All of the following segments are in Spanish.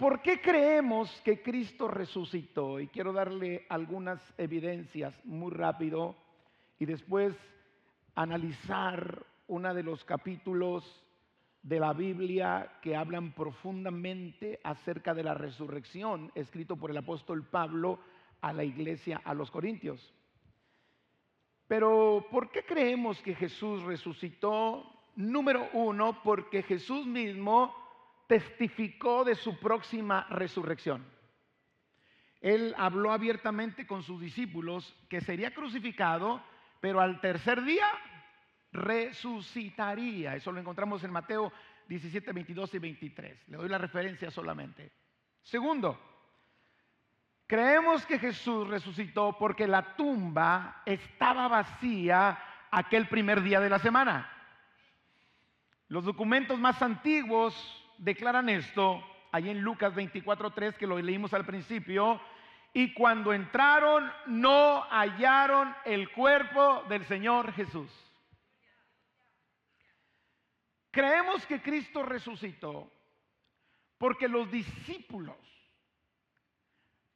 ¿por qué creemos que Cristo resucitó? Y quiero darle algunas evidencias muy rápido y después analizar uno de los capítulos de la Biblia que hablan profundamente acerca de la resurrección, escrito por el apóstol Pablo a la iglesia, a los Corintios. Pero, ¿por qué creemos que Jesús resucitó? Número uno, porque Jesús mismo testificó de su próxima resurrección. Él habló abiertamente con sus discípulos que sería crucificado, pero al tercer día resucitaría. Eso lo encontramos en Mateo 17, 22 y 23. Le doy la referencia solamente. Segundo, creemos que Jesús resucitó porque la tumba estaba vacía aquel primer día de la semana. Los documentos más antiguos declaran esto, ahí en Lucas 24:3, que lo leímos al principio. Y cuando entraron, no hallaron el cuerpo del Señor Jesús. Creemos que Cristo resucitó porque los discípulos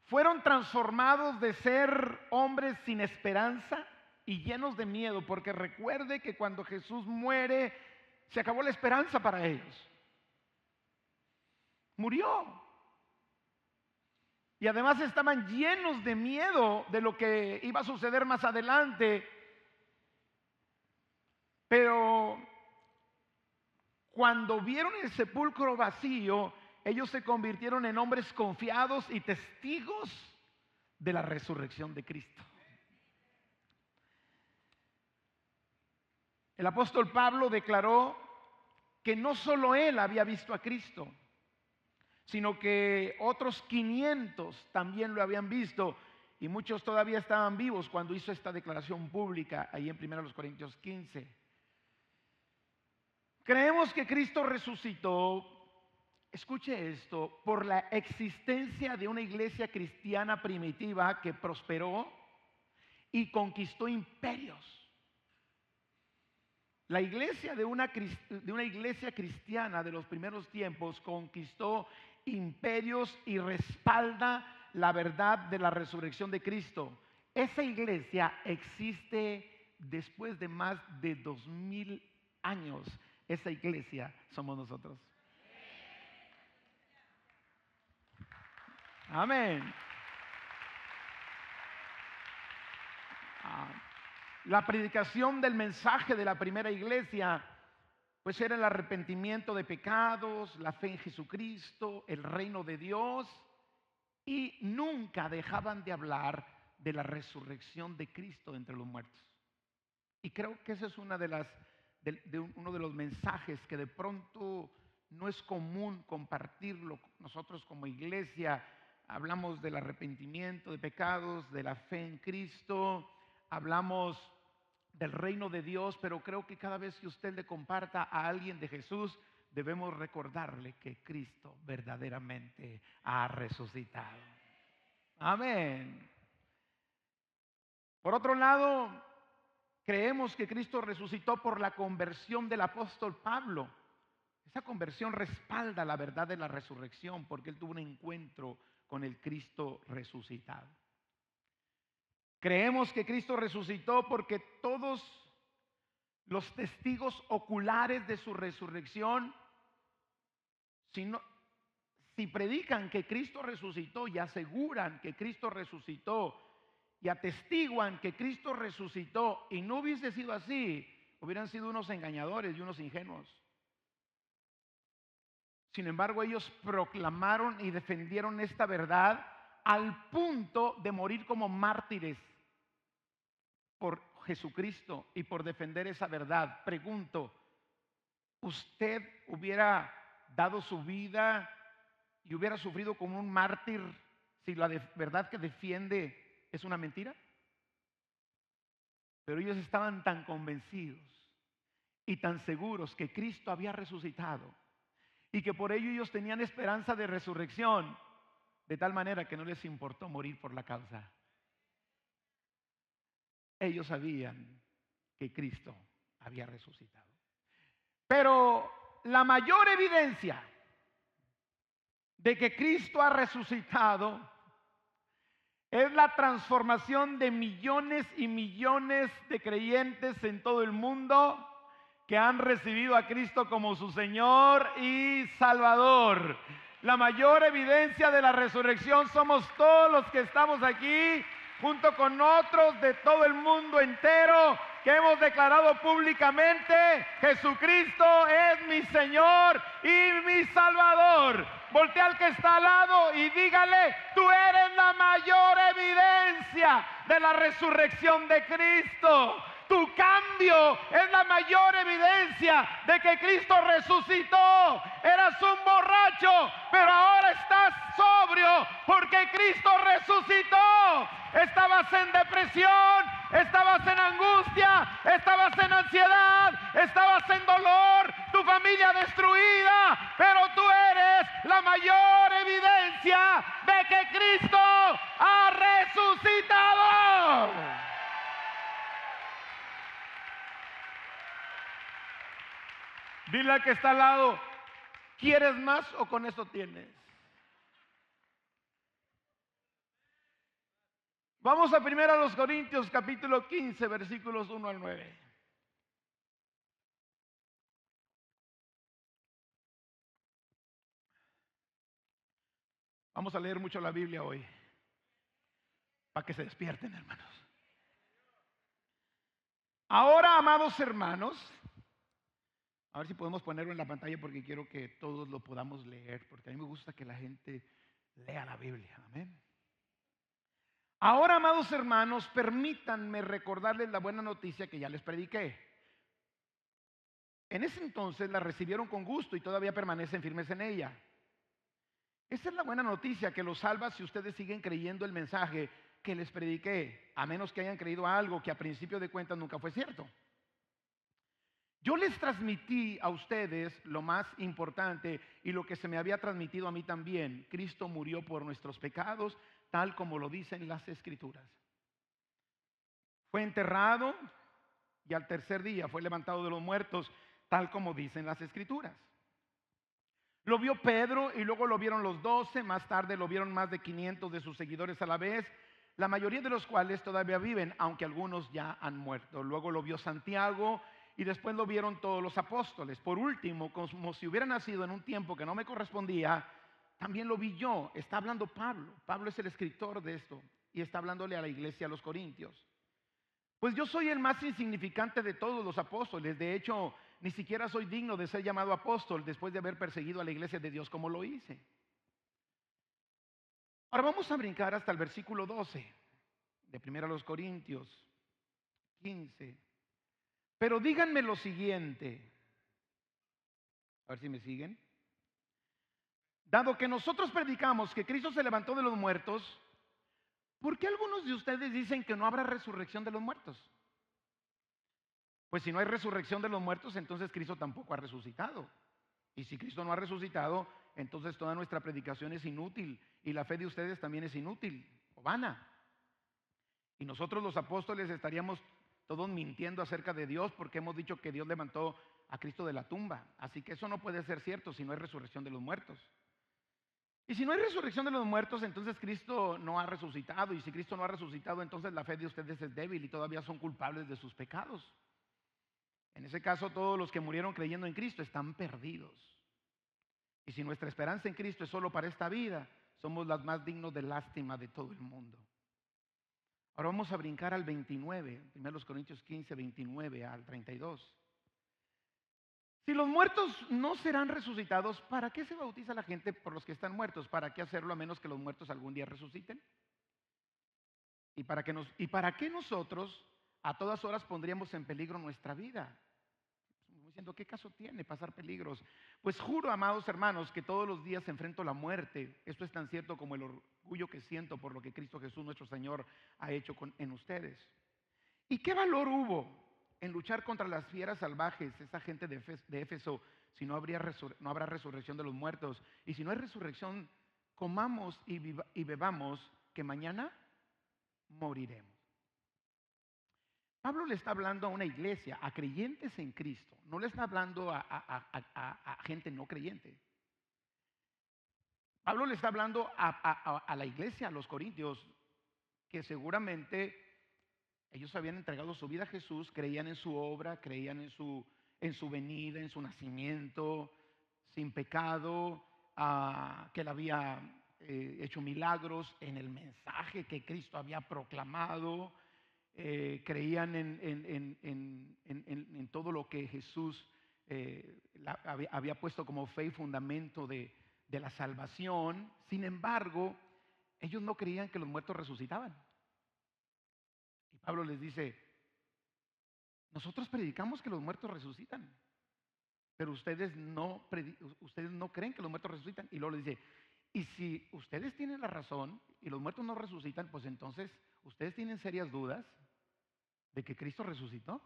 fueron transformados de ser hombres sin esperanza y llenos de miedo, porque recuerde que cuando Jesús muere, se acabó la esperanza para ellos. Murió. Y además estaban llenos de miedo de lo que iba a suceder más adelante. Pero cuando vieron el sepulcro vacío, ellos se convirtieron en hombres confiados y testigos de la resurrección de Cristo. El apóstol Pablo declaró que no solo él había visto a Cristo, sino que otros 500 también lo habían visto, y muchos todavía estaban vivos cuando hizo esta declaración pública ahí en 1 Corintios 15. Creemos que Cristo resucitó, escuche esto, por la existencia de una iglesia cristiana primitiva que prosperó y conquistó imperios. La iglesia de una iglesia cristiana de los primeros tiempos conquistó imperios y respalda la verdad de la resurrección de Cristo. Esa iglesia existe después de más de 2000 años. Esa iglesia somos nosotros. Amén. La predicación del mensaje de la primera iglesia pues era el arrepentimiento de pecados, la fe en Jesucristo, el reino de Dios, y nunca dejaban de hablar de la resurrección de Cristo entre los muertos. Y creo que ese es uno de los mensajes que de pronto no es común compartirlo. Nosotros como iglesia hablamos del arrepentimiento de pecados, de la fe en Cristo, hablamos del reino de Dios, pero creo que cada vez que usted le comparta a alguien de Jesús, debemos recordarle que Cristo verdaderamente ha resucitado. Amén. Por otro lado, creemos que Cristo resucitó por la conversión del apóstol Pablo. Esa conversión respalda la verdad de la resurrección porque él tuvo un encuentro con el Cristo resucitado. Creemos que Cristo resucitó porque todos los testigos oculares de su resurrección, si predican que Cristo resucitó y aseguran que Cristo resucitó y atestiguan que Cristo resucitó y no hubiese sido así, hubieran sido unos engañadores y unos ingenuos. Sin embargo, ellos proclamaron y defendieron esta verdad al punto de morir como mártires por Jesucristo y por defender esa verdad. Pregunto, ¿usted hubiera dado su vida y hubiera sufrido como un mártir si la verdad que defiende es una mentira? Pero ellos estaban tan convencidos y tan seguros que Cristo había resucitado y que por ello ellos tenían esperanza de resurrección, de tal manera que no les importó morir por la causa. Ellos sabían que Cristo había resucitado. Pero la mayor evidencia de que Cristo ha resucitado es la transformación de millones y millones de creyentes en todo el mundo que han recibido a Cristo como su Señor y Salvador. La mayor evidencia de la resurrección somos todos los que estamos aquí, junto con otros de todo el mundo entero, que hemos declarado públicamente: Jesucristo es mi Señor y mi Salvador. Voltea al que está al lado y dígale: tú eres la mayor evidencia de la resurrección de Cristo. Tu cambio es la mayor evidencia de que Cristo resucitó. Eras un borracho, pero ahora estás sobrio porque Cristo resucitó. Estabas en depresión, estabas en angustia, estabas en ansiedad, estabas en dolor, tu familia destruida, pero tú eres la mayor evidencia de que Cristo ha resucitado. Dile al que está al lado: ¿quieres más o con eso tienes? Vamos a 1 Corintios capítulo 15, versículos 1 al 9. Vamos a leer mucho la Biblia hoy, para que se despierten, hermanos. Ahora, amados hermanos, a ver si podemos ponerlo en la pantalla porque quiero que todos lo podamos leer, porque a mí me gusta que la gente lea la Biblia. Amén. Ahora, amados hermanos, permítanme recordarles la buena noticia que ya les prediqué. En ese entonces la recibieron con gusto y todavía permanecen firmes en ella. Esa es la buena noticia que los salva si ustedes siguen creyendo el mensaje que les prediqué, a menos que hayan creído algo que a principio de cuentas nunca fue cierto. Yo les transmití a ustedes lo más importante y lo que se me había transmitido a mí también. Cristo murió por nuestros pecados, tal como lo dicen las Escrituras. Fue enterrado y al tercer día fue levantado de los muertos, tal como dicen las Escrituras. Lo vio Pedro y luego lo vieron los 12, más tarde lo vieron más de 500 de sus seguidores a la vez, la mayoría de los cuales todavía viven, aunque algunos ya han muerto. Luego lo vio Santiago y después lo vieron todos los apóstoles. Por último, como si hubiera nacido en un tiempo que no me correspondía, también lo vi yo. Está hablando Pablo. Pablo es el escritor de esto y está hablándole a la iglesia, a los corintios. Pues yo soy el más insignificante de todos los apóstoles. De hecho, ni siquiera soy digno de ser llamado apóstol después de haber perseguido a la iglesia de Dios como lo hice. Ahora vamos a brincar hasta el versículo 12 de 1 Corintios 15. Pero díganme lo siguiente, a ver si me siguen. Dado que nosotros predicamos que Cristo se levantó de los muertos, ¿por qué algunos de ustedes dicen que no habrá resurrección de los muertos? Pues si no hay resurrección de los muertos, entonces Cristo tampoco ha resucitado. Y si Cristo no ha resucitado, entonces toda nuestra predicación es inútil y la fe de ustedes también es inútil o vana. Y nosotros los apóstoles estaríamos todos mintiendo acerca de Dios porque hemos dicho que Dios levantó a Cristo de la tumba. Así que eso no puede ser cierto si no hay resurrección de los muertos. Y si no hay resurrección de los muertos, entonces Cristo no ha resucitado. Y si Cristo no ha resucitado, entonces la fe de ustedes es débil y todavía son culpables de sus pecados. En ese caso, todos los que murieron creyendo en Cristo están perdidos. Y si nuestra esperanza en Cristo es solo para esta vida, somos los más dignos de lástima de todo el mundo. Ahora vamos a brincar al 29, 1 Corintios 15, 29 al 32. Si los muertos no serán resucitados, ¿para qué se bautiza la gente por los que están muertos? ¿Para qué hacerlo a menos que los muertos algún día resuciten? ¿Y para qué nosotros a todas horas pondríamos en peligro nuestra vida? Diciendo, ¿qué caso tiene pasar peligros? Pues juro, amados hermanos, que todos los días enfrento la muerte. Esto es tan cierto como el orgullo que siento por lo que Cristo Jesús, nuestro Señor, ha hecho en ustedes. ¿Y qué valor hubo en luchar contra las fieras salvajes, esa gente de Éfeso, si no habrá resurrección de los muertos? Y si no hay resurrección, comamos y bebamos, que mañana moriremos. Pablo le está hablando a una iglesia, a creyentes en Cristo. No le está hablando a gente no creyente. Pablo le está hablando a la iglesia, a los corintios, que seguramente ellos habían entregado su vida a Jesús, creían en su obra, creían en su venida, en su nacimiento, sin pecado, que él había hecho milagros, en el mensaje que Cristo había proclamado, creían en todo lo que Jesús había puesto como fe y fundamento de la salvación. Sin embargo, ellos no creían que los muertos resucitaban. Y Pablo les dice: nosotros predicamos que los muertos resucitan, pero ustedes no creen que los muertos resucitan. Y luego les dice: y si ustedes tienen la razón y los muertos no resucitan, pues entonces ustedes tienen serias dudas de que Cristo resucitó.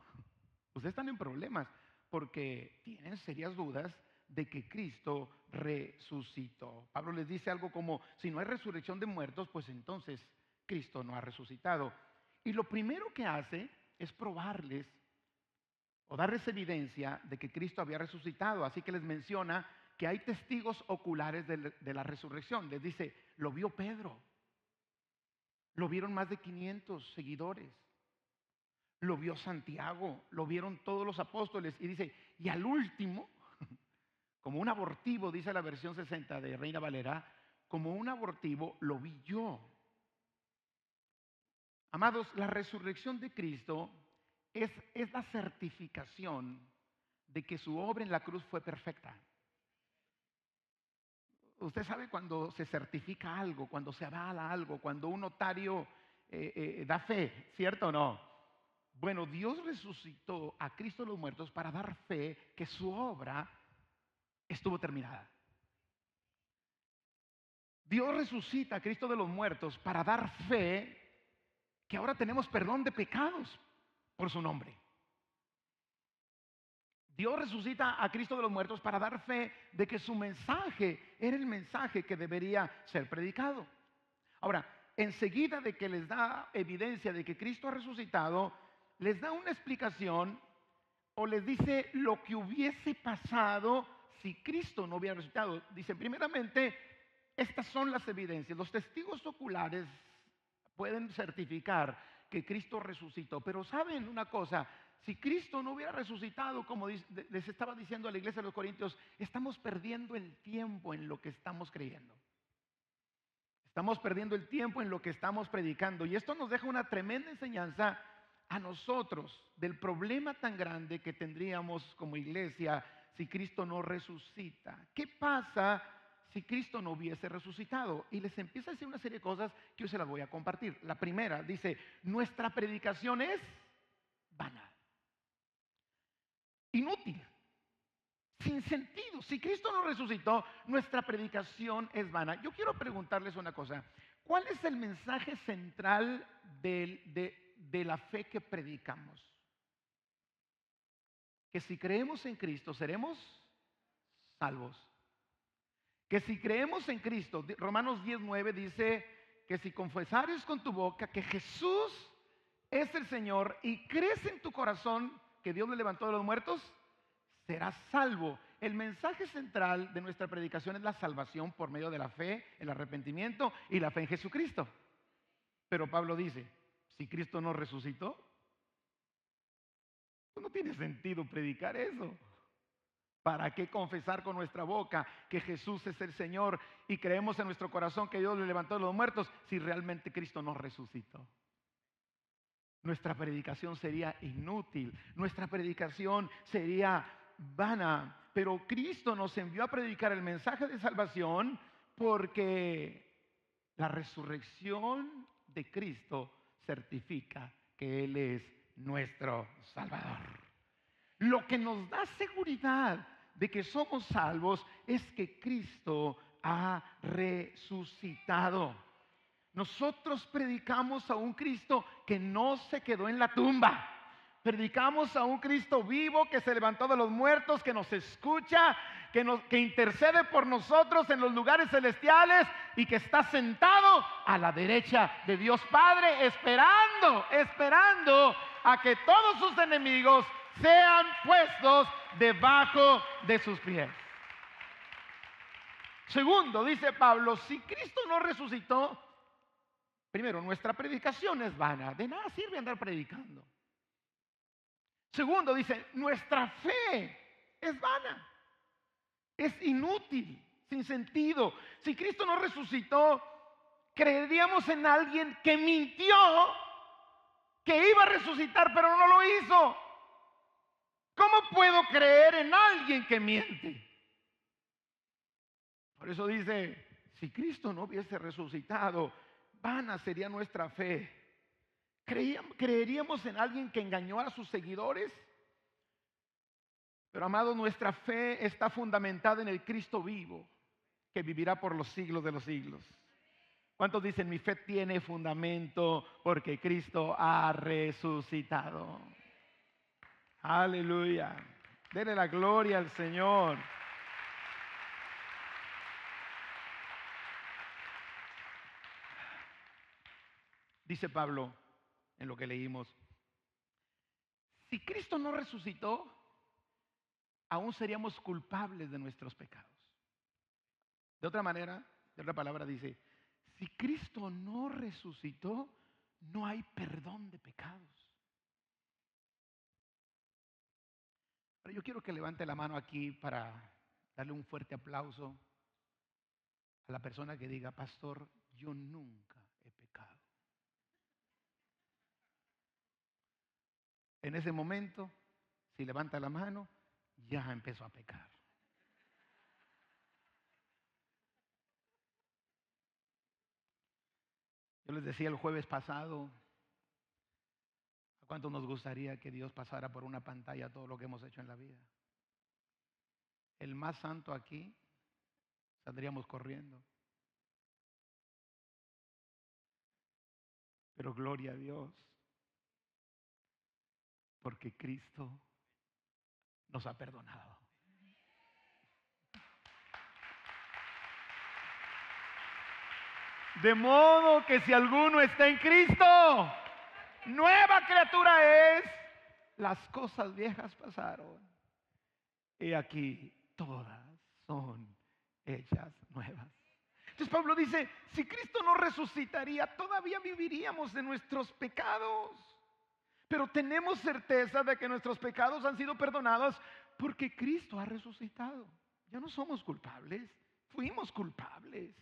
Ustedes están en problemas porque tienen serias dudas de que Cristo resucitó. Pablo les dice algo como: si no hay resurrección de muertos, pues entonces Cristo no ha resucitado. Y lo primero que hace es probarles o darles evidencia de que Cristo había resucitado. Así que les menciona que hay testigos oculares de la resurrección. Les dice: lo vio Pedro, lo vieron más de 500 seguidores, lo vio Santiago, lo vieron todos los apóstoles. Y dice: y al último, como un abortivo, dice la versión 60 de Reina Valera, como un abortivo lo vi yo. Amados, la resurrección de Cristo es la certificación de que su obra en la cruz fue perfecta. Usted sabe cuando se certifica algo, cuando se avala algo, cuando un notario da fe, ¿cierto o no? Bueno, Dios resucitó a Cristo de los muertos para dar fe que su obra estuvo terminada. Dios resucita a Cristo de los muertos para dar fe que ahora tenemos perdón de pecados por su nombre. Dios resucita a Cristo de los muertos para dar fe de que su mensaje era el mensaje que debería ser predicado. Ahora, enseguida de que les da evidencia de que Cristo ha resucitado, les da una explicación o les dice lo que hubiese pasado si Cristo no hubiera resucitado. Dice: primeramente, estas son las evidencias. Los testigos oculares pueden certificar que Cristo resucitó. Pero ¿saben una cosa? Si Cristo no hubiera resucitado, como les estaba diciendo a la iglesia de los Corintios, estamos perdiendo el tiempo en lo que estamos creyendo. Estamos perdiendo el tiempo en lo que estamos predicando. Y esto nos deja una tremenda enseñanza a nosotros del problema tan grande que tendríamos como iglesia si Cristo no resucita. ¿Qué pasa si Cristo no hubiese resucitado? Y les empieza a decir una serie de cosas que yo se las voy a compartir. La primera dice: nuestra predicación es vana, inútil, sin sentido. Si Cristo no resucitó, nuestra predicación es vana. Yo quiero preguntarles una cosa: ¿cuál es el mensaje central de la fe que predicamos? Que si creemos en Cristo seremos salvos. Que si creemos en Cristo, Romanos 10:9 dice que si confesares con tu boca que Jesús es el Señor y crees en tu corazón que Dios le levantó de los muertos, serás salvo. El mensaje central de nuestra predicación es la salvación por medio de la fe, el arrepentimiento y la fe en Jesucristo. Pero Pablo dice: si Cristo no resucitó, pues no tiene sentido predicar eso. ¿Para qué confesar con nuestra boca que Jesús es el Señor y creemos en nuestro corazón que Dios le levantó de los muertos si realmente Cristo no resucitó? Nuestra predicación sería inútil, nuestra predicación sería vana. Pero Cristo nos envió a predicar el mensaje de salvación porque la resurrección de Cristo certifica que Él es nuestro Salvador. Lo que nos da seguridad de que somos salvos es que Cristo ha resucitado. Nosotros predicamos a un Cristo que no se quedó en la tumba. Predicamos a un Cristo vivo que se levantó de los muertos, que nos escucha, que intercede por nosotros en los lugares celestiales y que está sentado a la derecha de Dios Padre, esperando a que todos sus enemigos sean puestos debajo de sus pies. Segundo, dice Pablo, si Cristo no resucitó, primero, nuestra predicación es vana. De nada sirve andar predicando. Segundo, dice, nuestra fe es vana. Es inútil, sin sentido. Si Cristo no resucitó, creeríamos en alguien que mintió, que iba a resucitar, pero no lo hizo. ¿Cómo puedo creer en alguien que miente? Por eso dice, si Cristo no hubiese resucitado, vana sería nuestra fe. ¿Creeríamos en alguien que engañó a sus seguidores? Pero amado, nuestra fe está fundamentada en el Cristo vivo, que vivirá por los siglos de los siglos. ¿Cuántos dicen, mi fe tiene fundamento porque Cristo ha resucitado? Aleluya. Denle la gloria al Señor. Dice Pablo en lo que leímos, si Cristo no resucitó, aún seríamos culpables de nuestros pecados. De otra manera, de otra palabra dice, si Cristo no resucitó, no hay perdón de pecados. Pero yo quiero que levante la mano aquí para darle un fuerte aplauso a la persona que diga, pastor, yo nunca he pecado. En ese momento, si levanta la mano, ya empezó a pecar. Yo les decía el jueves pasado, ¿a cuánto nos gustaría que Dios pasara por una pantalla todo lo que hemos hecho en la vida? El más santo aquí, saldríamos corriendo. Pero gloria a Dios, porque Cristo nos ha perdonado. De modo que si alguno está en Cristo, nueva criatura es. Las cosas viejas pasaron. Y aquí todas son hechas nuevas. Entonces Pablo dice, si Cristo no resucitaría, todavía viviríamos en nuestros pecados. Pero tenemos certeza de que nuestros pecados han sido perdonados porque Cristo ha resucitado. Ya no somos culpables, fuimos culpables.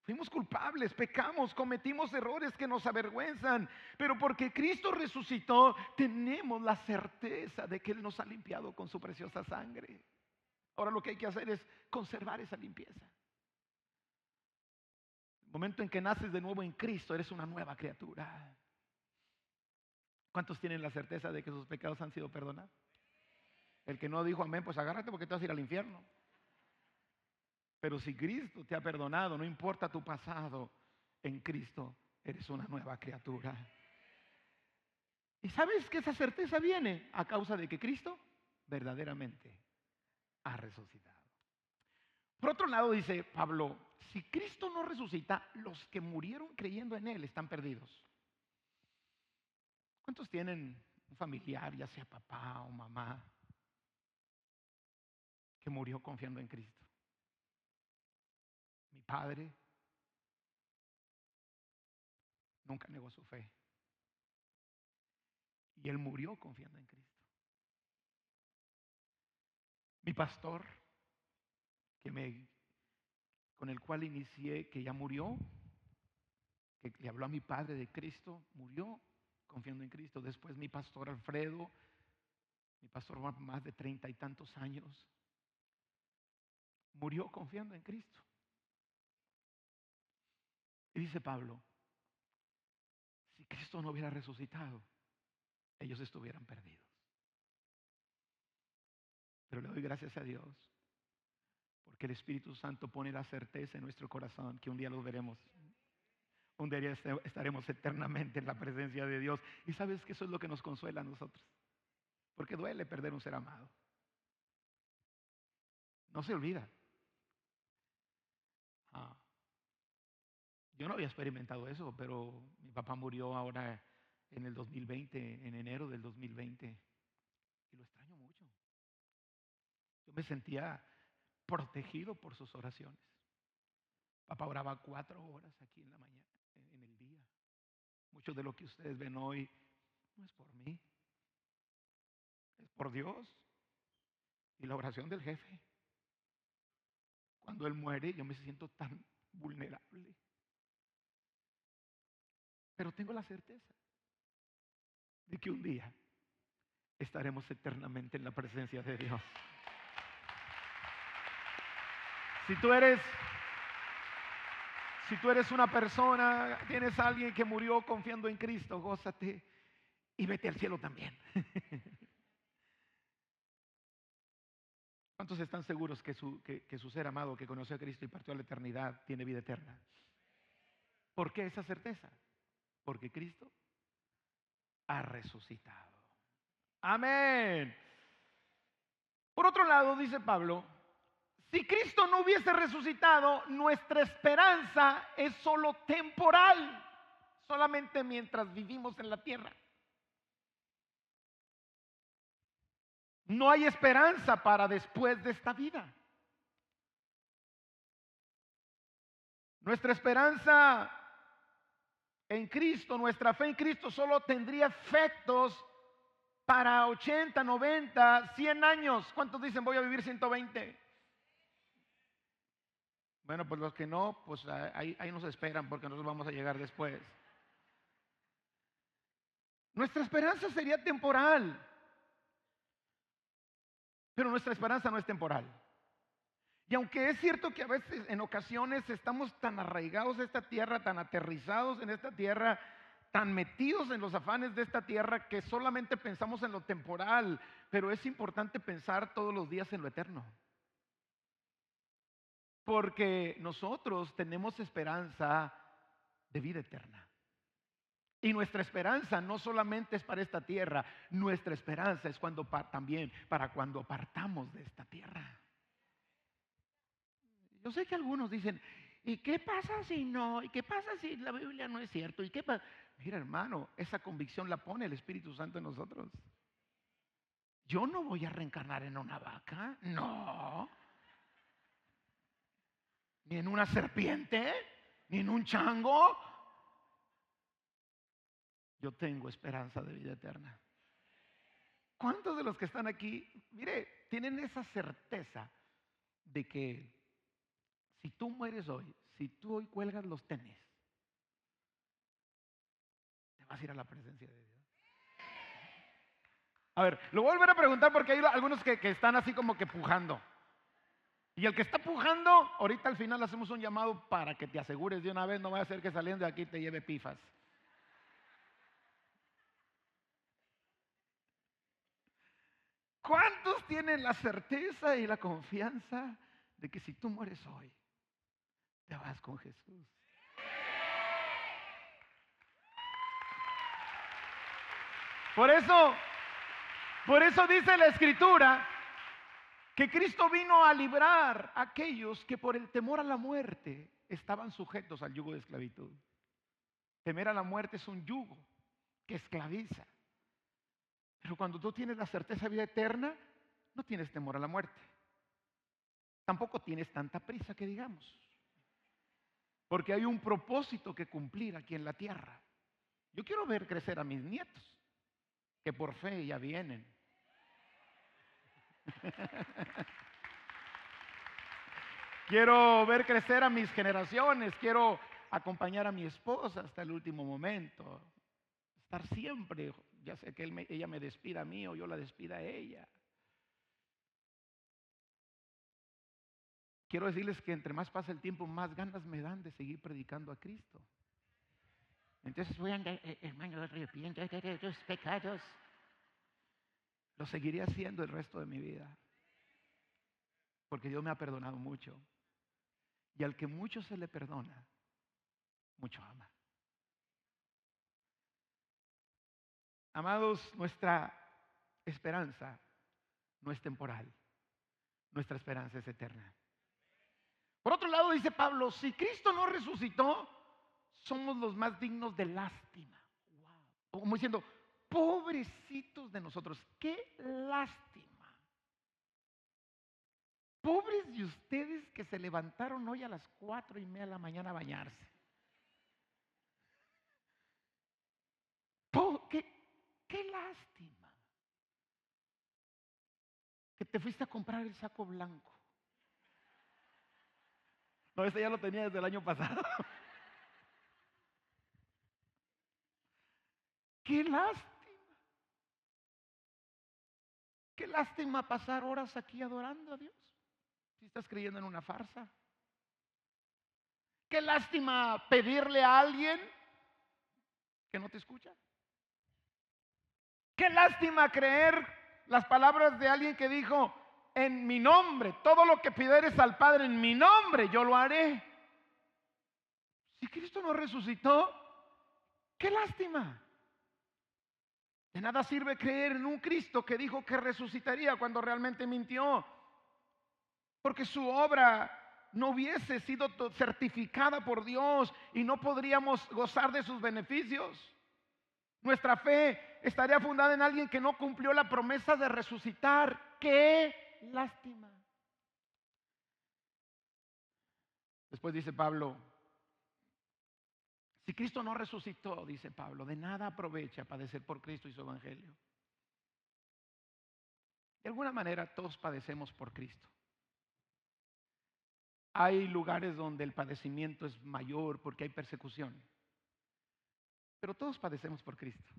Fuimos culpables, pecamos, cometimos errores que nos avergüenzan, pero porque Cristo resucitó, tenemos la certeza de que Él nos ha limpiado con su preciosa sangre. Ahora lo que hay que hacer es conservar esa limpieza. El momento en que naces de nuevo en Cristo, eres una nueva criatura. ¿Cuántos tienen la certeza de que sus pecados han sido perdonados? El que no dijo amén, pues agárrate porque te vas a ir al infierno. Pero si Cristo te ha perdonado, no importa tu pasado, en Cristo eres una nueva criatura. ¿Y sabes que esa certeza viene a causa de que Cristo verdaderamente ha resucitado? Por otro lado dice Pablo, si Cristo no resucita, los que murieron creyendo en Él están perdidos. ¿Cuántos tienen un familiar, ya sea papá o mamá, que murió confiando en Cristo? Mi padre nunca negó su fe. Y él murió confiando en Cristo. Mi pastor, con el cual inicié, que ya murió, que le habló a mi padre de Cristo, murió confiando en Cristo. Después mi pastor Alfredo, mi pastor más de 30 y tantos años, murió confiando en Cristo. Y dice Pablo, si Cristo no hubiera resucitado, ellos estuvieran perdidos. Pero le doy gracias a Dios, porque el Espíritu Santo pone la certeza en nuestro corazón que un día los veremos. Un día estaremos eternamente en la presencia de Dios. Y sabes que eso es lo que nos consuela a nosotros. Porque duele perder un ser amado. No se olvida. Yo no había experimentado eso, pero mi papá murió ahora en el 2020, en enero del 2020. Y lo extraño mucho. Yo me sentía protegido por sus oraciones. Papá oraba 4 horas aquí en la mañana, en el día. Mucho de lo que ustedes ven hoy no es por mí, es por Dios y la oración del jefe. Cuando él muere, yo me siento tan vulnerable. Pero tengo la certeza de que un día estaremos eternamente en la presencia de Dios. Si tú eres una persona, tienes a alguien que murió confiando en Cristo, gózate y vete al cielo también. ¿Cuántos están seguros que su ser amado que conoció a Cristo y partió a la eternidad tiene vida eterna? ¿Por qué esa certeza? Porque Cristo ha resucitado. Amén. Por otro lado, dice Pablo, si Cristo no hubiese resucitado, nuestra esperanza es solo temporal, solamente mientras vivimos en la tierra. No hay esperanza para después de esta vida. Nuestra esperanza en Cristo, nuestra fe en Cristo solo tendría efectos para 80, 90, 100 años. ¿Cuántos dicen voy a vivir 120? Bueno, pues los que no, pues ahí nos esperan porque nosotros vamos a llegar después. Nuestra esperanza sería temporal, pero nuestra esperanza no es temporal. Y aunque es cierto que a veces, en ocasiones, estamos tan arraigados a esta tierra, tan aterrizados en esta tierra, tan metidos en los afanes de esta tierra que solamente pensamos en lo temporal, pero es importante pensar todos los días en lo eterno. Porque nosotros tenemos esperanza de vida eterna. Y nuestra esperanza no solamente es para esta tierra, nuestra esperanza es también para cuando partamos de esta tierra. Yo sé que algunos dicen, ¿y qué pasa si no? ¿Y qué pasa si la Biblia no es cierto? ¿Y qué pasa? Mira, hermano, esa convicción la pone el Espíritu Santo en nosotros. Yo no voy a reencarnar en una vaca, no. Ni en una serpiente, ni en un chango. Yo tengo esperanza de vida eterna. ¿Cuántos de los que están aquí, mire, tienen esa certeza de que si tú mueres hoy, si tú hoy cuelgas los tenis, te vas a ir a la presencia de Dios? A ver, lo voy a volver a preguntar porque hay algunos que están así como que pujando. Y el que está pujando, ahorita al final hacemos un llamado para que te asegures de una vez, no vaya a ser que saliendo de aquí te lleve pifas. ¿Cuántos tienen la certeza y la confianza de que si tú mueres hoy, te vas con Jesús? Por eso dice la Escritura que Cristo vino a librar a aquellos que por el temor a la muerte estaban sujetos al yugo de esclavitud. Temer a la muerte es un yugo que esclaviza. Pero cuando tú tienes la certeza de vida eterna, no tienes temor a la muerte. Tampoco tienes tanta prisa que digamos. Porque hay un propósito que cumplir aquí en la tierra. Yo quiero ver crecer a mis nietos, que por fe ya vienen. Quiero ver crecer a mis generaciones, quiero acompañar a mi esposa hasta el último momento. Estar siempre, ya sea que ella me despida a mí o yo la despida a ella. Quiero decirles que entre más pasa el tiempo, más ganas me dan de seguir predicando a Cristo. Entonces hermano, arrepiento de tus pecados. Lo seguiré haciendo el resto de mi vida. Porque Dios me ha perdonado mucho. Y al que mucho se le perdona, mucho ama. Amados, nuestra esperanza no es temporal. Nuestra esperanza es eterna. Por otro lado, dice Pablo, si Cristo no resucitó, somos los más dignos de lástima. Wow. Como diciendo, pobrecitos de nosotros, qué lástima. Pobres de ustedes que que se levantaron hoy a las 4:30 de la mañana a bañarse. Qué lástima que te fuiste a comprar el saco blanco. No, ese ya lo tenía desde el año pasado. Qué lástima. Qué lástima pasar horas aquí adorando a Dios si estás creyendo en una farsa. Qué lástima pedirle a alguien que no te escucha. Qué lástima creer las palabras de alguien que dijo: en mi nombre, todo lo que pidieres al Padre en mi nombre, yo lo haré. Si Cristo no resucitó, qué lástima. De nada sirve creer en un Cristo que dijo que resucitaría cuando realmente mintió, porque su obra no hubiese sido certificada por Dios y no podríamos gozar de sus beneficios. Nuestra fe estaría fundada en alguien que no cumplió la promesa de resucitar. ¡Qué lástima! Después dice Pablo: si Cristo no resucitó, dice Pablo, de nada aprovecha padecer por Cristo y su evangelio. De alguna manera todos padecemos por Cristo. Hay lugares donde el padecimiento es mayor porque hay persecución, pero todos padecemos por Cristo.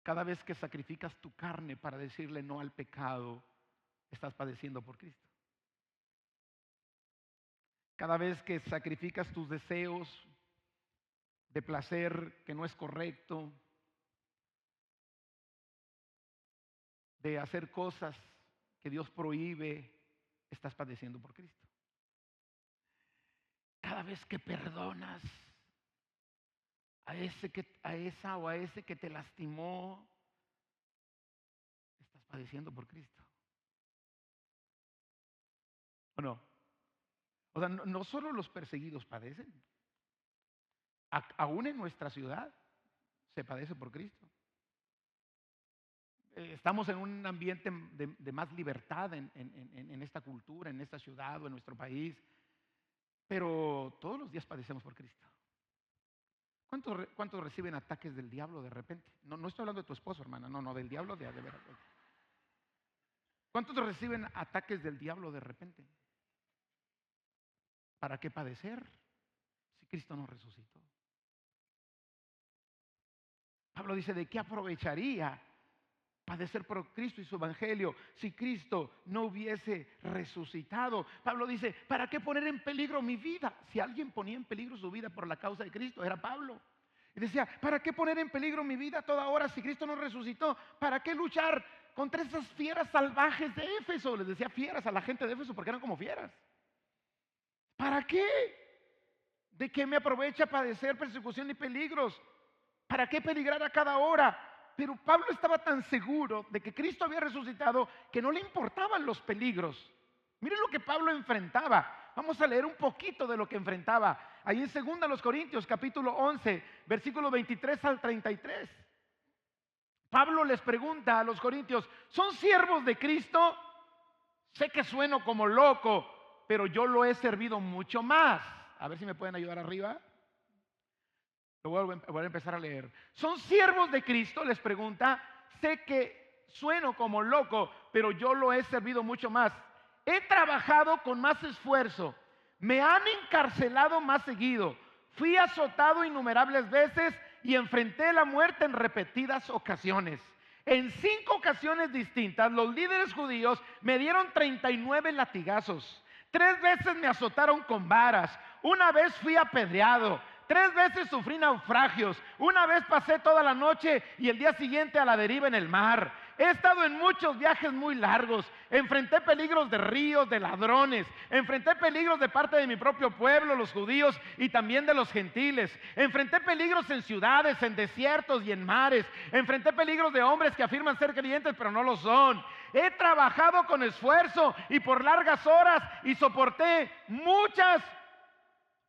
Cada vez que sacrificas tu carne para decirle no al pecado, estás padeciendo por Cristo. Cada vez que sacrificas tus deseos de placer que no es correcto, de hacer cosas que Dios prohíbe, estás padeciendo por Cristo. Cada vez que perdonas a esa o a ese que te lastimó, estás padeciendo por Cristo. ¿O no? O sea, no solo los perseguidos padecen. Aún en nuestra ciudad se padece por Cristo. Estamos en un ambiente de más libertad en esta cultura, en esta ciudad o en nuestro país, pero todos los días padecemos por Cristo. ¿Cuántos reciben ataques del diablo de repente? No estoy hablando de tu esposo, hermana, no, del diablo de verdad. ¿Cuántos reciben ataques del diablo de repente? ¿Para qué padecer si Cristo no resucitó? Pablo dice: ¿de qué aprovecharía padecer por Cristo y su evangelio si Cristo no hubiese resucitado? Pablo dice: ¿para qué poner en peligro mi vida? Si alguien ponía en peligro su vida por la causa de Cristo, era Pablo. Y decía: ¿para qué poner en peligro mi vida toda hora si Cristo no resucitó? ¿Para qué luchar contra esas fieras salvajes de Éfeso? Les decía fieras a la gente de Éfeso porque eran como fieras. ¿Para qué? ¿De qué me aprovecha padecer persecución y peligros? ¿Para qué peligrar a cada hora? Pero Pablo estaba tan seguro de que Cristo había resucitado que no le importaban los peligros. Miren lo que Pablo enfrentaba. Vamos a leer un poquito de lo que enfrentaba. Ahí en 2 Corintios capítulo 11, versículos 23 al 33. Pablo les pregunta a los corintios: ¿son siervos de Cristo? Sé que sueno como loco, pero yo lo he servido mucho más. A ver si me pueden ayudar arriba. Voy a empezar a leer. ¿Son siervos de Cristo? Les pregunta. Sé que sueno como loco, pero yo lo he servido mucho más. He trabajado con más esfuerzo. Me han encarcelado más seguido. Fui azotado innumerables veces y enfrenté la muerte en repetidas ocasiones. En 5 ocasiones distintas, los líderes judíos me dieron 39 latigazos. 3 veces me azotaron con varas. Una vez fui apedreado. 3 veces sufrí naufragios. Una vez pasé toda la noche y el día siguiente a la deriva en el mar. He estado en muchos viajes muy largos. Enfrenté peligros de ríos, de ladrones. Enfrenté peligros de parte de mi propio pueblo, los judíos, y también de los gentiles. Enfrenté peligros en ciudades, en desiertos y en mares. Enfrenté peligros de hombres que afirman ser creyentes pero no lo son. He trabajado con esfuerzo y por largas horas y soporté muchas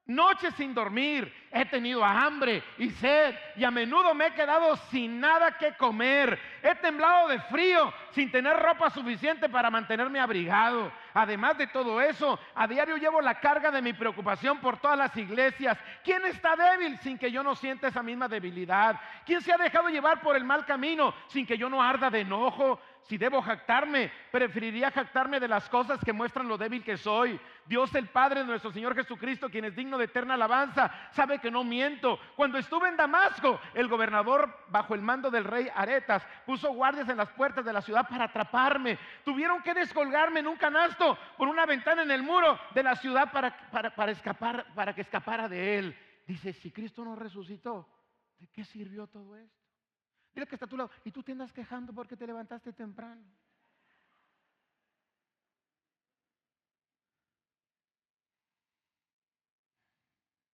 noches sin dormir, he tenido hambre y sed y a menudo me he quedado sin nada que comer. He temblado de frío sin tener ropa suficiente para mantenerme abrigado. Además de todo eso, a diario llevo la carga de mi preocupación por todas las iglesias. ¿Quién está débil sin que yo no sienta esa misma debilidad? ¿Quién se ha dejado llevar por el mal camino sin que yo no arda de enojo? Si debo jactarme, preferiría jactarme de las cosas que muestran lo débil que soy. Dios el Padre de nuestro Señor Jesucristo, quien es digno de eterna alabanza, sabe que no miento. Cuando estuve en Damasco, el gobernador, bajo el mando del rey Aretas, puso guardias en las puertas de la ciudad para atraparme. Tuvieron que descolgarme en un canasto por una ventana en el muro de la ciudad para que escapara de él. Dice, si Cristo no resucitó, ¿de qué sirvió todo esto? Dile que está a tu lado, y tú te andas quejando porque te levantaste temprano.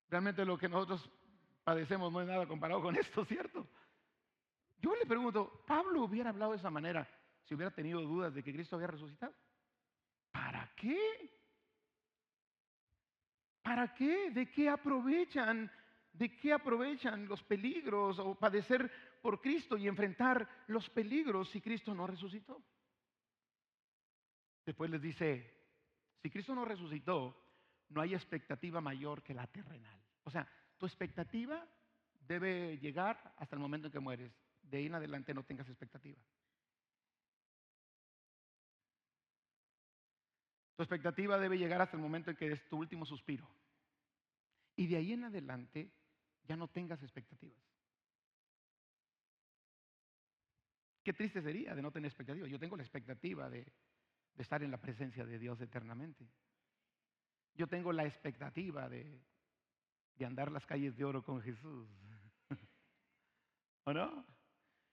Realmente lo que nosotros padecemos no es nada comparado con esto, ¿cierto? Yo le pregunto, ¿Pablo hubiera hablado de esa manera si hubiera tenido dudas de que Cristo había resucitado? ¿Para qué? ¿Para qué? ¿De qué aprovechan? ¿De qué aprovechan los peligros o padecer por Cristo y enfrentar los peligros si Cristo no resucitó? Después les dice, si Cristo no resucitó, no hay expectativa mayor que la terrenal. O sea, tu expectativa debe llegar hasta el momento en que mueres. De ahí en adelante no tengas expectativa. Tu expectativa debe llegar hasta el momento en que es tu último suspiro. Y de ahí en adelante ya no tengas expectativas. Qué triste sería de no tener expectativas. Yo tengo la expectativa de estar en la presencia de Dios eternamente. Yo tengo la expectativa de andar las calles de oro con Jesús. ¿O no?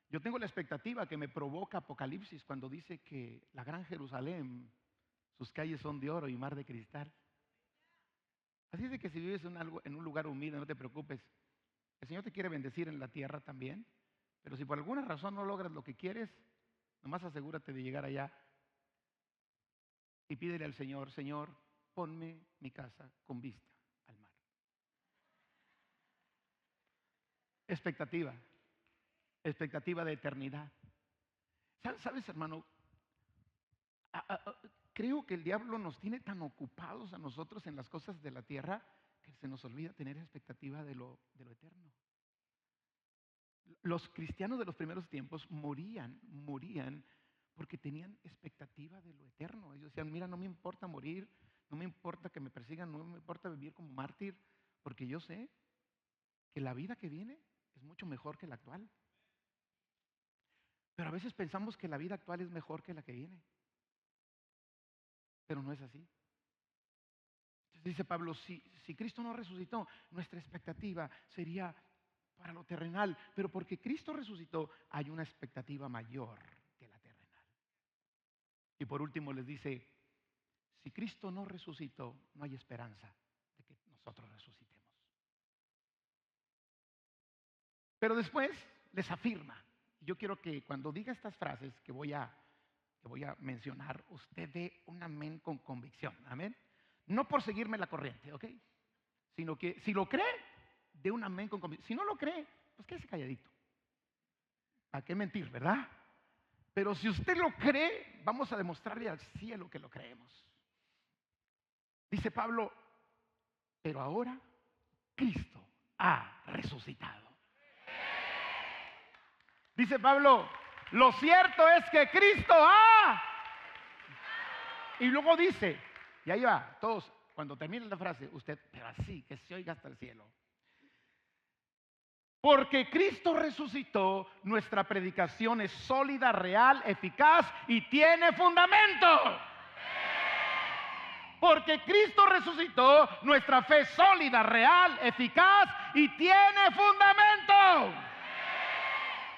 Yo tengo la expectativa que me provoca Apocalipsis cuando dice que la gran Jerusalén, sus calles son de oro y mar de cristal. Así es de que si vives en un lugar humilde, no te preocupes. El Señor te quiere bendecir en la tierra también. Pero si por alguna razón no logras lo que quieres, nomás asegúrate de llegar allá y pídele al Señor, Señor, ponme mi casa con vista al mar. Expectativa de eternidad. ¿Sabes, hermano? Creo que el diablo nos tiene tan ocupados a nosotros en las cosas de la tierra que se nos olvida tener expectativa de lo eterno. Los cristianos de los primeros tiempos morían porque tenían expectativa de lo eterno. Ellos decían, mira, no me importa morir, no me importa que me persigan, no me importa vivir como mártir, porque yo sé que la vida que viene es mucho mejor que la actual. Pero a veces pensamos que la vida actual es mejor que la que viene. Pero no es así. Entonces dice Pablo, si Cristo no resucitó, nuestra expectativa sería para lo terrenal, pero porque Cristo resucitó, hay una expectativa mayor que la terrenal. Y por último les dice, si Cristo no resucitó, no hay esperanza de que nosotros resucitemos. Pero después les afirma, yo quiero que cuando diga estas frases que voy a mencionar, usted dé un amén con convicción, amén. No por seguirme la corriente, ¿ok? Sino que si lo cree, de un amén con convicción. Si no lo cree, pues quédese calladito. ¿Para qué mentir, verdad? Pero si usted lo cree, vamos a demostrarle al cielo que lo creemos. Dice Pablo, pero ahora Cristo ha resucitado. Dice Pablo, lo cierto es que Cristo ha. Y luego dice, y ahí va, todos, cuando termine la frase, usted, pero así, que se oiga hasta el cielo. Porque Cristo resucitó, nuestra predicación es sólida, real, eficaz y tiene fundamento. Porque Cristo resucitó, nuestra fe es sólida, real, eficaz y tiene fundamento.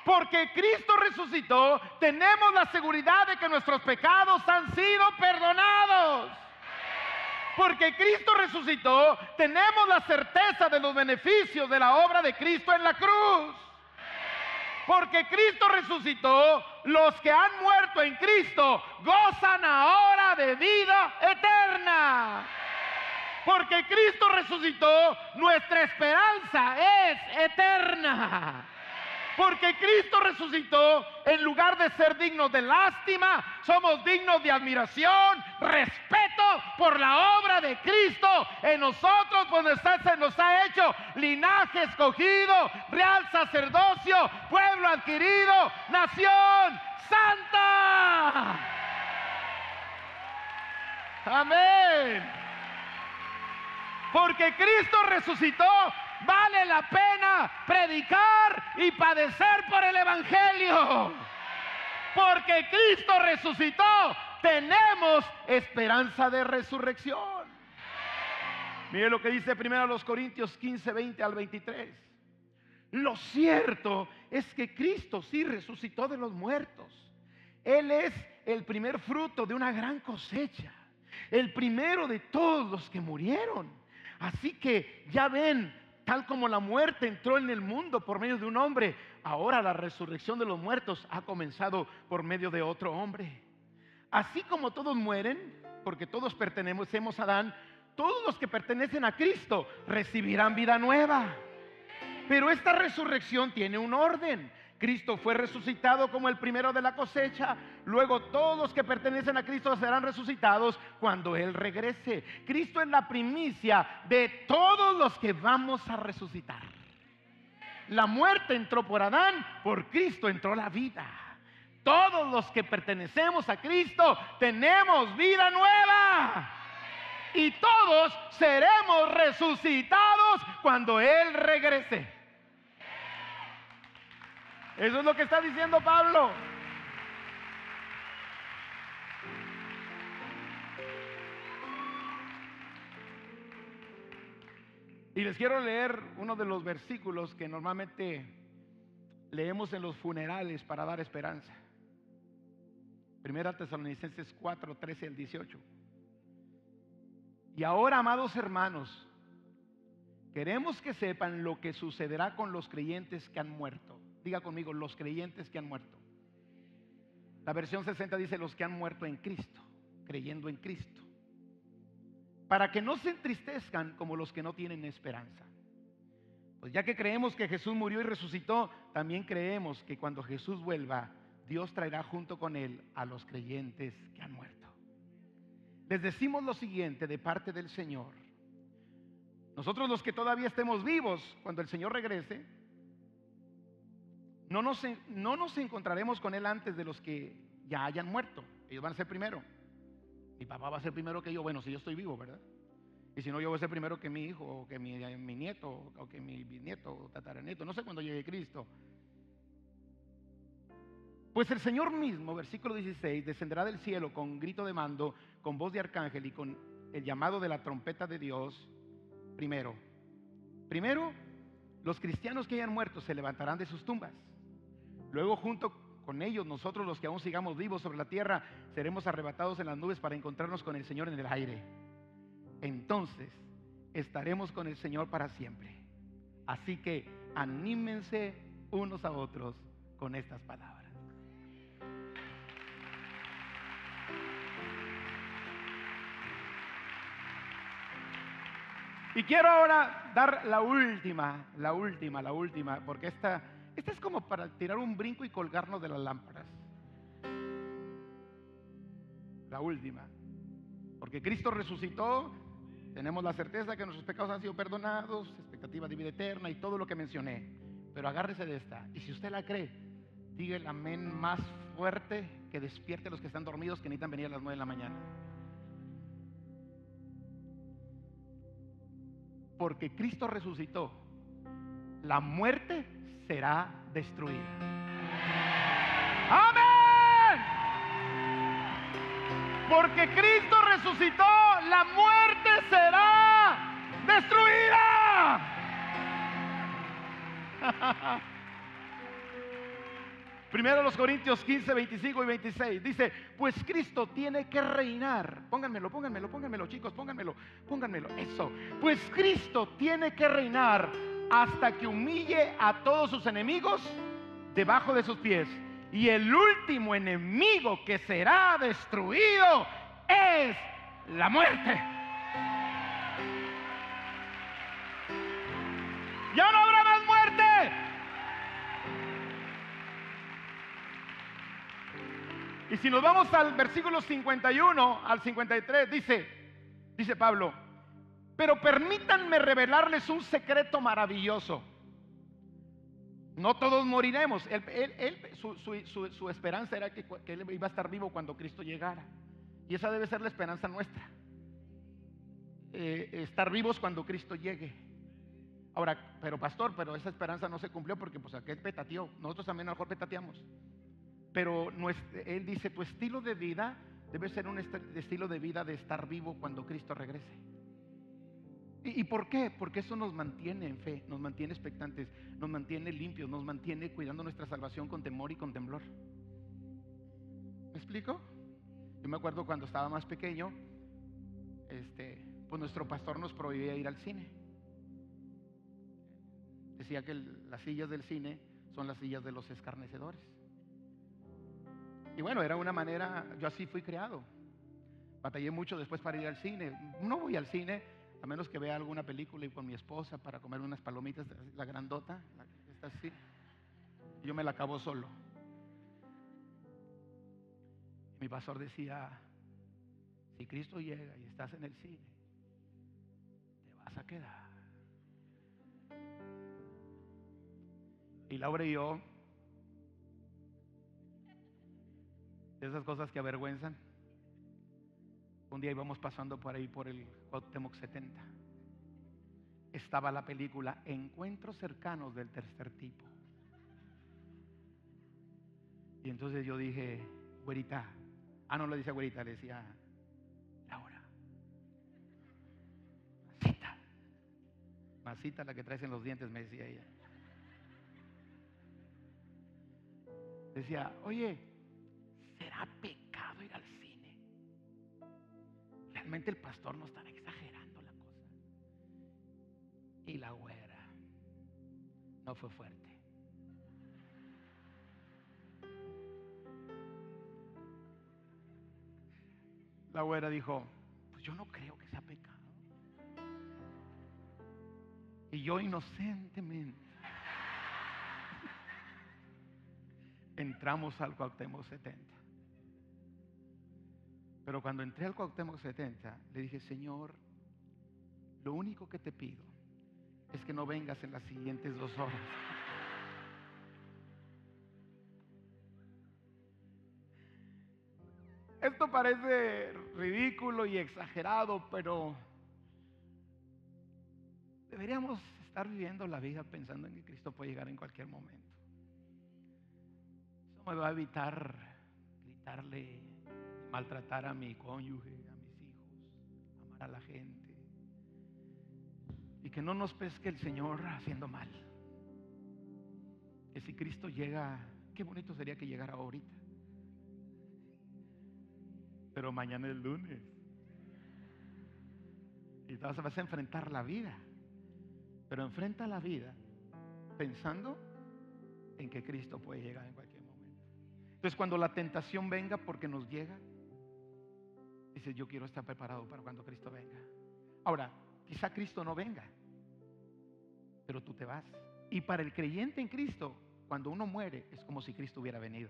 Porque Cristo resucitó, tenemos la seguridad de que nuestros pecados han sido perdonados. Porque Cristo resucitó, tenemos la certeza de los beneficios de la obra de Cristo en la cruz. Porque Cristo resucitó, los que han muerto en Cristo gozan ahora de vida eterna. Porque Cristo resucitó, nuestra esperanza es eterna. Porque Cristo resucitó, en lugar de ser dignos de lástima, somos dignos de admiración, respeto por la obra de Cristo en nosotros, pues se nos ha hecho linaje escogido, real sacerdocio, pueblo adquirido, nación santa. Amén. Porque Cristo resucitó, vale la pena predicar y padecer por el Evangelio. Porque Cristo resucitó, tenemos esperanza de resurrección. Mire lo que dice 1 Corintios 15, 20 al 23. Lo cierto es que Cristo sí resucitó de los muertos. Él es el primer fruto de una gran cosecha, el primero de todos los que murieron. Así que ya ven, tal como la muerte entró en el mundo por medio de un hombre, ahora la resurrección de los muertos ha comenzado por medio de otro hombre. Así como todos mueren, porque todos pertenecemos a Adán, todos los que pertenecen a Cristo recibirán vida nueva. Pero esta resurrección tiene un orden. Cristo fue resucitado como el primero de la cosecha. Luego todos los que pertenecen a Cristo serán resucitados cuando Él regrese. Cristo es la primicia de todos los que vamos a resucitar. La muerte entró por Adán, por Cristo entró la vida. Todos los que pertenecemos a Cristo tenemos vida nueva. Y todos seremos resucitados cuando Él regrese. Eso es lo que está diciendo Pablo. Y les quiero leer uno de los versículos que normalmente leemos en los funerales para dar esperanza. 1 Tesalonicenses 4, 13 al 18. Y ahora, amados hermanos, queremos que sepan lo que sucederá con los creyentes que han muerto. Diga conmigo, los creyentes que han muerto. La versión 60 dice los que han muerto en Cristo, creyendo en Cristo. Para que no se entristezcan como los que no tienen esperanza. Pues ya que creemos que Jesús murió y resucitó, también creemos que cuando Jesús vuelva, Dios traerá junto con Él a los creyentes que han muerto. Les decimos lo siguiente de parte del Señor. Nosotros los que todavía estemos vivos, cuando el Señor regrese, no nos encontraremos con Él antes de los que ya hayan muerto. Ellos van a ser primero. Mi papá va a ser primero que yo. Bueno, si yo estoy vivo, ¿verdad? Y si no, yo voy a ser primero que mi hijo, o que mi nieto, o que mi bisnieto, o tataranieto. No sé cuándo llegue Cristo. Pues el Señor mismo, versículo 16, descenderá del cielo con grito de mando, con voz de arcángel y con el llamado de la trompeta de Dios. Primero, los cristianos que hayan muerto se levantarán de sus tumbas. Luego, junto con ellos, nosotros los que aún sigamos vivos sobre la tierra, seremos arrebatados en las nubes para encontrarnos con el Señor en el aire. Entonces, estaremos con el Señor para siempre. Así que anímense unos a otros con estas palabras. Y quiero ahora dar la última, porque esta es como para tirar un brinco y colgarnos de las lámparas. La última. Porque Cristo resucitó, tenemos la certeza que nuestros pecados han sido perdonados, expectativa de vida eterna y todo lo que mencioné. Pero agárrese de esta. Y si usted la cree, diga el amén más fuerte, que despierte a los que están dormidos, que necesitan venir a las 9 de la mañana. Porque Cristo resucitó, la muerte será destruida. ¡Amén! Porque Cristo resucitó, la muerte será destruida. Primero los Corintios 15, 25 y 26 dice, pues Cristo tiene que reinar. Pónganmelo, chicos, pónganmelo. Eso. Pues Cristo tiene que reinar hasta que humille a todos sus enemigos debajo de sus pies. Y el último enemigo que será destruido es la muerte. Ya no habrá más muerte. Y si nos vamos al versículo 51 al 53, dice Pablo: pero permítanme revelarles un secreto maravilloso. No todos moriremos. Su esperanza era que él iba a estar vivo cuando Cristo llegara. Y esa debe ser la esperanza nuestra. Estar vivos cuando Cristo llegue. Ahora, pero pastor, pero esa esperanza no se cumplió porque pues aquel petateó. Nosotros también a lo mejor petateamos. Pero él dice: tu estilo de vida debe ser un estilo de vida de estar vivo cuando Cristo regrese. ¿Y por qué? Porque eso nos mantiene en fe, nos mantiene expectantes, nos mantiene limpios, nos mantiene cuidando nuestra salvación con temor y con temblor. ¿Me explico? Yo me acuerdo cuando estaba más pequeño, pues nuestro pastor nos prohibía ir al cine. Decía que las sillas del cine son las sillas de los escarnecedores. Y bueno, era una manera, yo así fui criado. Batallé mucho después para ir al cine. No voy al cine a menos que vea alguna película y con mi esposa para comer unas palomitas, la grandota, esta así. Y yo me la acabo solo. Mi pastor decía: si Cristo llega y estás en el cine, te vas a quedar. Y Laura y yo, de esas cosas que avergüenzan, un día íbamos pasando por ahí por el Cuauhtémoc 70. Estaba la película Encuentros cercanos del tercer tipo. Y entonces yo dije: güerita. No le decía güerita, le decía Laura. Masita la que traes en los dientes, me decía ella. Decía: oye, ¿será pecado ir al cine? Realmente el pastor no estará exagerando la cosa. Y la güera no fue fuerte. La güera dijo: pues yo no creo que sea pecado. Y yo inocentemente entramos al Cuauhtémoc 70. Pero cuando entré al Cuauhtémoc 70, le dije: Señor, lo único que te pido es que no vengas en las siguientes 2 horas. Esto parece ridículo y exagerado, pero deberíamos estar viviendo la vida pensando en que Cristo puede llegar en cualquier momento. Eso me va a evitar gritarle, maltratar a mi cónyuge, a mis hijos, amar a la gente, y que no nos pesque el Señor haciendo mal. Que si Cristo llega, qué bonito sería que llegara ahorita. Pero mañana es lunes y vas a enfrentar la vida. Pero enfrenta la vida pensando en que Cristo puede llegar en cualquier momento. Entonces, cuando la tentación venga, porque nos llega, dices: yo quiero estar preparado para cuando Cristo venga. Ahora, quizá Cristo no venga, pero tú te vas. Y para el creyente en Cristo, cuando uno muere, es como si Cristo hubiera venido.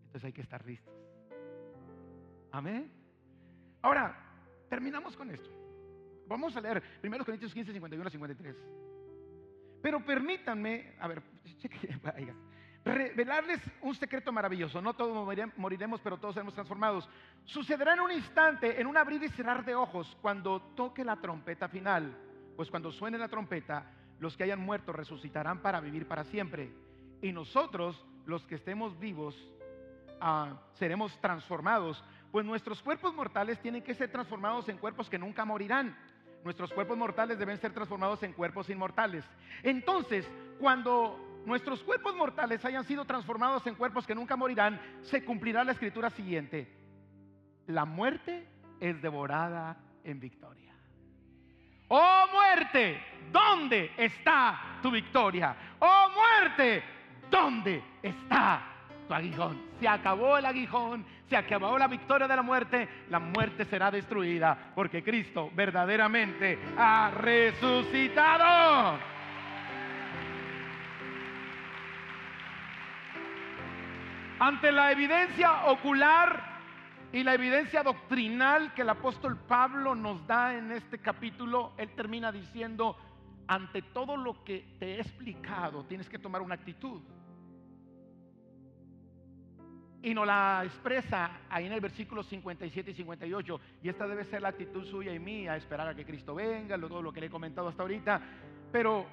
Entonces hay que estar listos. Amén. Ahora, terminamos con esto. Vamos a leer 1 Corintios 15, 51 a 53. Pero permítanme, revelarles un secreto maravilloso. No todos moriremos, pero todos seremos transformados. Sucederá en un instante, en un abrir y cerrar de ojos, cuando toque la trompeta final. Pues cuando suene la trompeta, los que hayan muerto resucitarán para vivir para siempre. Y nosotros, los que estemos vivos, seremos transformados. Pues nuestros cuerpos mortales tienen que ser transformados en cuerpos que nunca morirán. Nuestros cuerpos mortales deben ser transformados en cuerpos inmortales. Entonces, cuando nuestros cuerpos mortales hayan sido transformados en cuerpos que nunca morirán, se cumplirá la escritura siguiente: la muerte es devorada en victoria. Oh muerte, ¿dónde está tu victoria? Oh muerte, ¿dónde está tu aguijón? Se acabó el aguijón, se acabó la victoria de la muerte será destruida, porque Cristo verdaderamente ha resucitado. Ante la evidencia ocular y la evidencia doctrinal que el apóstol Pablo nos da en este capítulo, él termina diciendo: ante todo lo que te he explicado, tienes que tomar una actitud. Y nos la expresa ahí en el versículo 57 y 58. Y esta debe ser la actitud suya y mía: esperar a que Cristo venga, todo lo que le he comentado hasta ahorita. Pero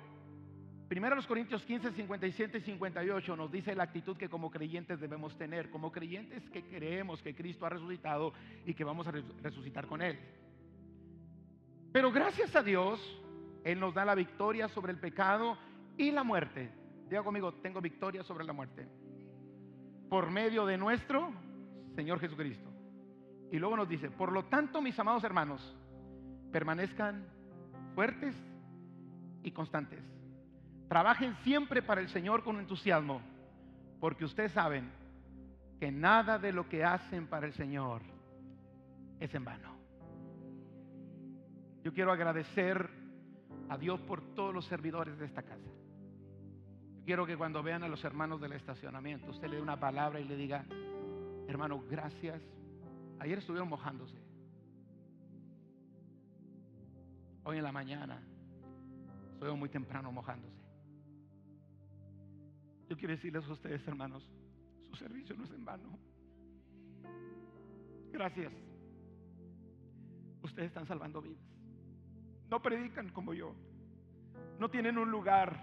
1 Corintios 15, 57 y 58 nos dice la actitud que como creyentes debemos tener. Como creyentes que creemos que Cristo ha resucitado y que vamos a resucitar con Él. Pero gracias a Dios, Él nos da la victoria sobre el pecado y la muerte. Diga conmigo: tengo victoria sobre la muerte, por medio de nuestro Señor Jesucristo. Y luego nos dice: por lo tanto, mis amados hermanos, permanezcan fuertes y constantes. Trabajen siempre para el Señor con entusiasmo, porque ustedes saben que nada de lo que hacen para el Señor es en vano. Yo quiero agradecer a Dios por todos los servidores de esta casa. Quiero que cuando vean a los hermanos del estacionamiento, usted le dé una palabra y le diga: hermano, gracias. Ayer estuvieron mojándose. Hoy en la mañana estuvieron muy temprano mojándose. Yo quiero decirles a ustedes, hermanos, su servicio no es en vano. Gracias. Ustedes están salvando vidas. No predican como yo. No tienen un lugar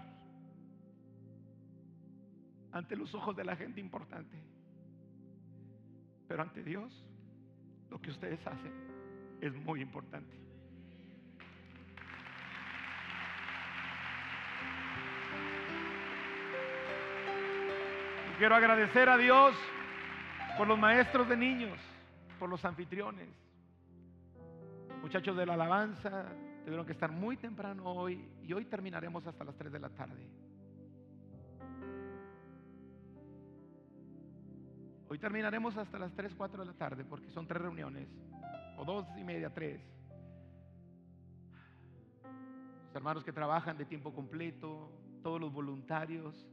ante los ojos de la gente importante, pero ante Dios lo que ustedes hacen es muy importante. Quiero agradecer a Dios por los maestros de niños, por los anfitriones, muchachos de la alabanza. Tuvieron que estar muy temprano hoy y hoy terminaremos hasta las 3 de la tarde. Hoy terminaremos hasta las 3, 4 de la tarde, porque son 3 reuniones, o 2:30, 3. Los hermanos que trabajan de tiempo completo, todos los voluntarios.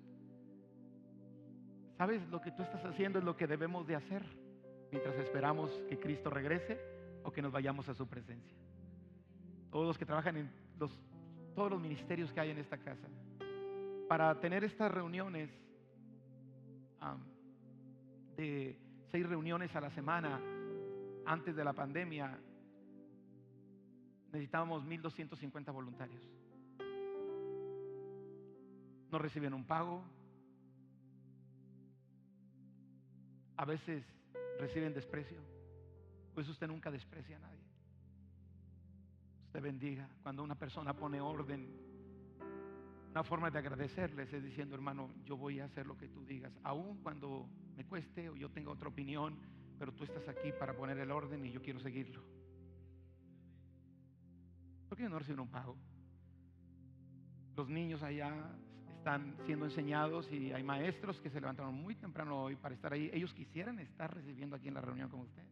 ¿Sabes? Lo que tú estás haciendo es lo que debemos de hacer mientras esperamos que Cristo regrese o que nos vayamos a su presencia. Todos los que trabajan en todos los ministerios que hay en esta casa, para tener estas reuniones de 6 reuniones a la semana antes de la pandemia, necesitábamos 1,250 voluntarios. No reciben un pago. A veces reciben desprecio. Pues usted nunca desprecia a nadie. Usted bendiga. Cuando una persona pone orden, una forma de agradecerles es diciendo: hermano, yo voy a hacer lo que tú digas, aun cuando me cueste o yo tenga otra opinión, pero tú estás aquí para poner el orden y yo quiero seguirlo. ¿Por qué no reciben un pago? Los niños allá están siendo enseñados y hay maestros que se levantaron muy temprano hoy para estar ahí. Ellos quisieran estar recibiendo aquí en la reunión con usted.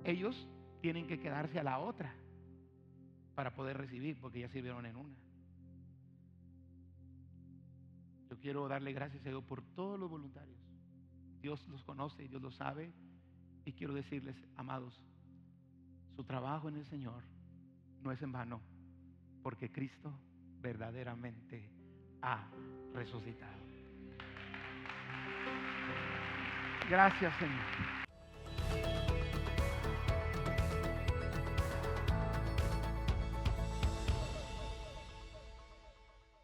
Ellos tienen que quedarse a la otra para poder recibir, porque ya sirvieron en una. Yo quiero darle gracias a Dios por todos los voluntarios. Dios los conoce y Dios los sabe. Y quiero decirles, amados, su trabajo en el Señor no es en vano, porque Cristo verdaderamente ha resucitado. Gracias, Señor.